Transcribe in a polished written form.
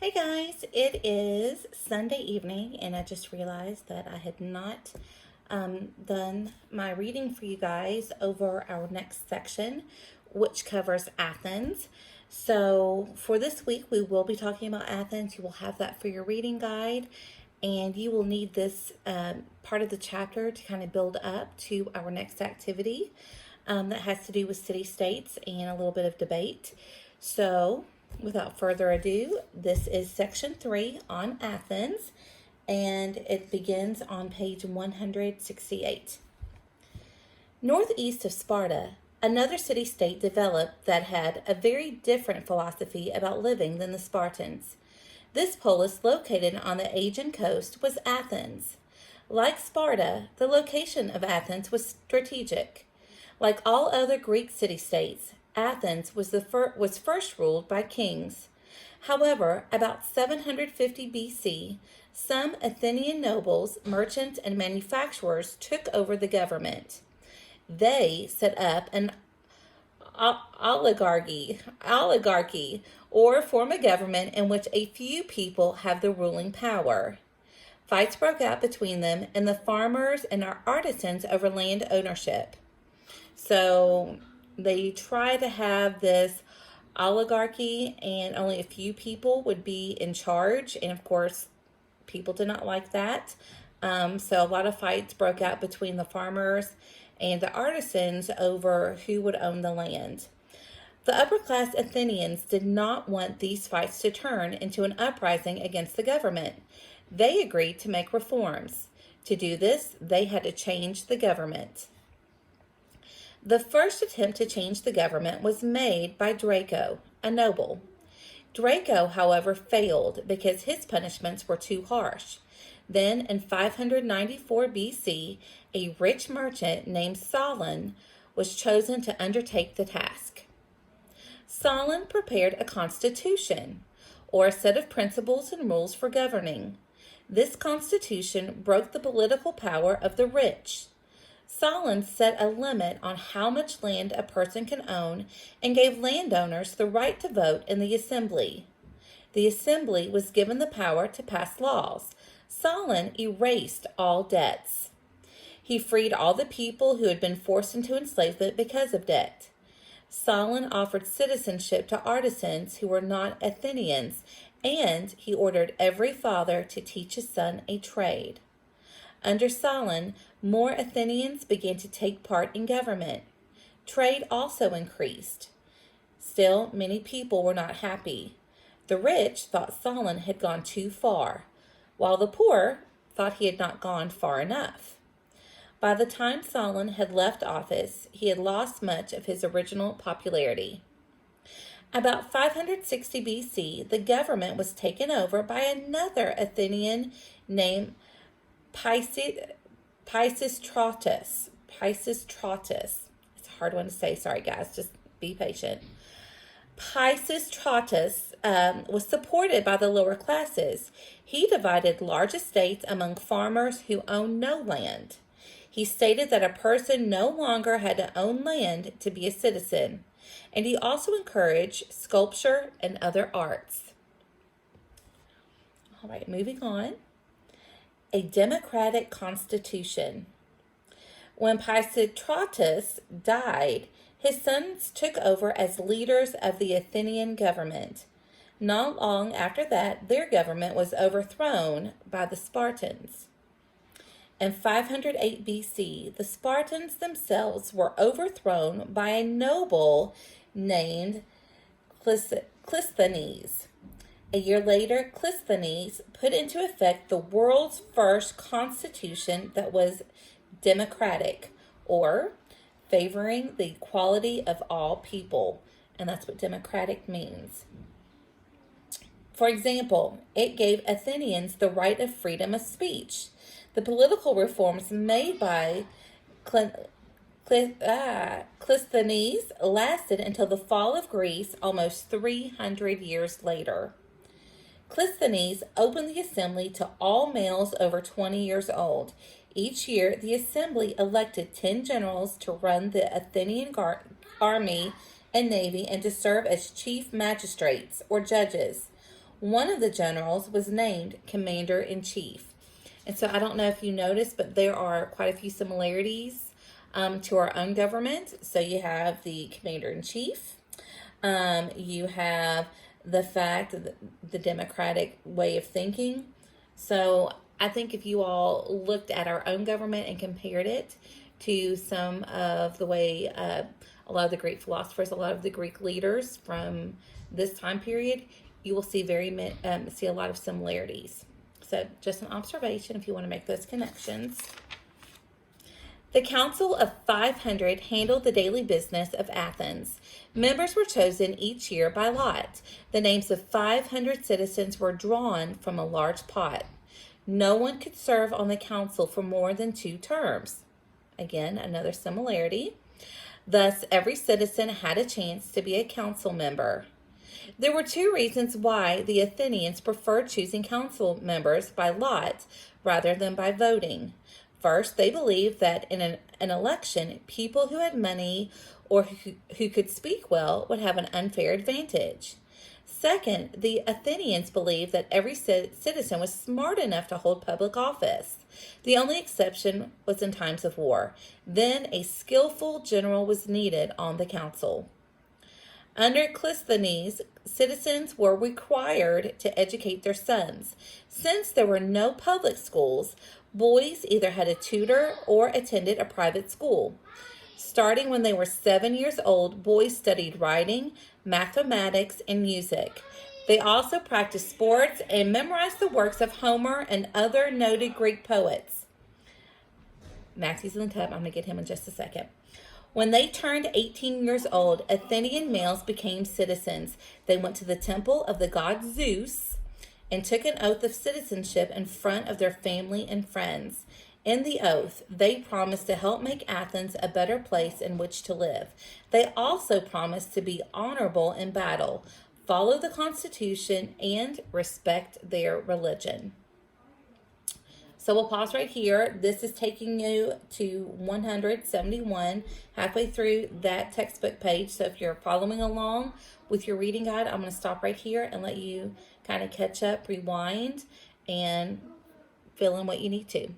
Hey guys, it is Sunday evening, and I just realized that I had not done my reading for you guys over our next section, which covers Athens. So, for this week, we will be talking about Athens. You will have that for your reading guide, and you will need this part of the chapter to kind of build up to our next activity that has to do with city states and a little bit of debate. So, without further ado, this is section 3 on Athens, and it begins on page 168. Northeast of Sparta, another city state developed that had a very different philosophy about living than the Spartans. This polis, located on the Aegean coast, was Athens. Like Sparta, the location of Athens was strategic. Like all other Greek city-states, Athens was first ruled by kings. However, about 750 BC, some Athenian nobles, merchants, and manufacturers took over the government. They set up an oligarchy, or form a government in which a few people have the ruling power. Fights broke out between them and the farmers and artisans over land ownership. So they try to have this oligarchy, and only a few people would be in charge. And of course, people did not like that. So a lot of fights broke out between the farmers and the artisans over who would own the land. The upper class Athenians did not want these fights to turn into an uprising against the government. They agreed to make reforms. To do this, they had to change the government. The first attempt to change the government was made by Draco, a noble. Draco, however, failed because his punishments were too harsh. Then, in 594 BC, a rich merchant named Solon was chosen to undertake the task. Solon prepared a constitution, or a set of principles and rules for governing. This constitution broke the political power of the rich. Solon set a limit on how much land a person can own and gave landowners the right to vote in the assembly. The assembly was given the power to pass laws. Solon erased all debts. He freed all the people who had been forced into enslavement because of debt. Solon offered citizenship to artisans who were not Athenians, and he ordered every father to teach his son a trade. Under Solon, more Athenians began to take part in government. Trade also increased. Still, many people were not happy. The rich thought Solon had gone too far, while the poor thought he had not gone far enough. By the time Solon had left office, he had lost much of his original popularity. About 560 BC, the government was taken over by another Athenian named Pisistratus. It's a hard one to say. Sorry, guys. Just be patient. Pisistratus was supported by the lower classes. He divided large estates among farmers who owned no land. He stated that a person no longer had to own land to be a citizen, and he also encouraged sculpture and other arts. All right, moving on. A democratic constitution. When Pisistratus died, his sons took over as leaders of the Athenian government. Not long after that, their government was overthrown by the Spartans. In 508 BC, the Spartans themselves were overthrown by a noble named Clisthenes. A year later, Clisthenes put into effect the world's first constitution that was democratic, or favoring the equality of all people. And that's what democratic means. For example, it gave Athenians the right of freedom of speech. The political reforms made by Clisthenes lasted until the fall of Greece almost 300 years later. Clisthenes opened the assembly to all males over 20 years old. Each year, the assembly elected 10 generals to run the Athenian army and navy and to serve as chief magistrates or judges. One of the generals was named commander-in-chief. And so I don't know if you noticed, but there are quite a few similarities to our own government. So you have the commander-in-chief. You have the fact that the democratic way of thinking. So I think if you all looked at our own government and compared it to some of the way a lot of the Greek philosophers, a lot of the Greek leaders from this time period, you will see see a lot of similarities. So just an observation if you want to make those connections. The Council of 500 handled the daily business of Athens. Members were chosen each year by lot. The names of 500 citizens were drawn from a large pot. No one could serve on the council for more than 2 terms. Again, another similarity. Thus, every citizen had a chance to be a council member. There were 2 reasons why the Athenians preferred choosing council members by lot rather than by voting. First, they believed that in an election, people who had money or who could speak well would have an unfair advantage. Second, the Athenians believed that every citizen was smart enough to hold public office. The only exception was in times of war. Then a skillful general was needed on the council. Under Clisthenes, citizens were required to educate their sons. Since there were no public schools, boys either had a tutor or attended a private school. Starting when they were 7 years old, boys studied writing, mathematics, and music. They also practiced sports and memorized the works of Homer and other noted Greek poets. Matthew's in the tub. I'm going to get him in just a second. When they turned 18 years old, Athenian males became citizens. They went to the temple of the god Zeus and took an oath of citizenship in front of their family and friends. In the oath, they promised to help make Athens a better place in which to live. They also promised to be honorable in battle, follow the Constitution, and respect their religion. So we'll pause right here. This is taking you to 171, halfway through that textbook page. So if you're following along with your reading guide, I'm going to stop right here and let you kind of catch up, rewind, and fill in what you need to.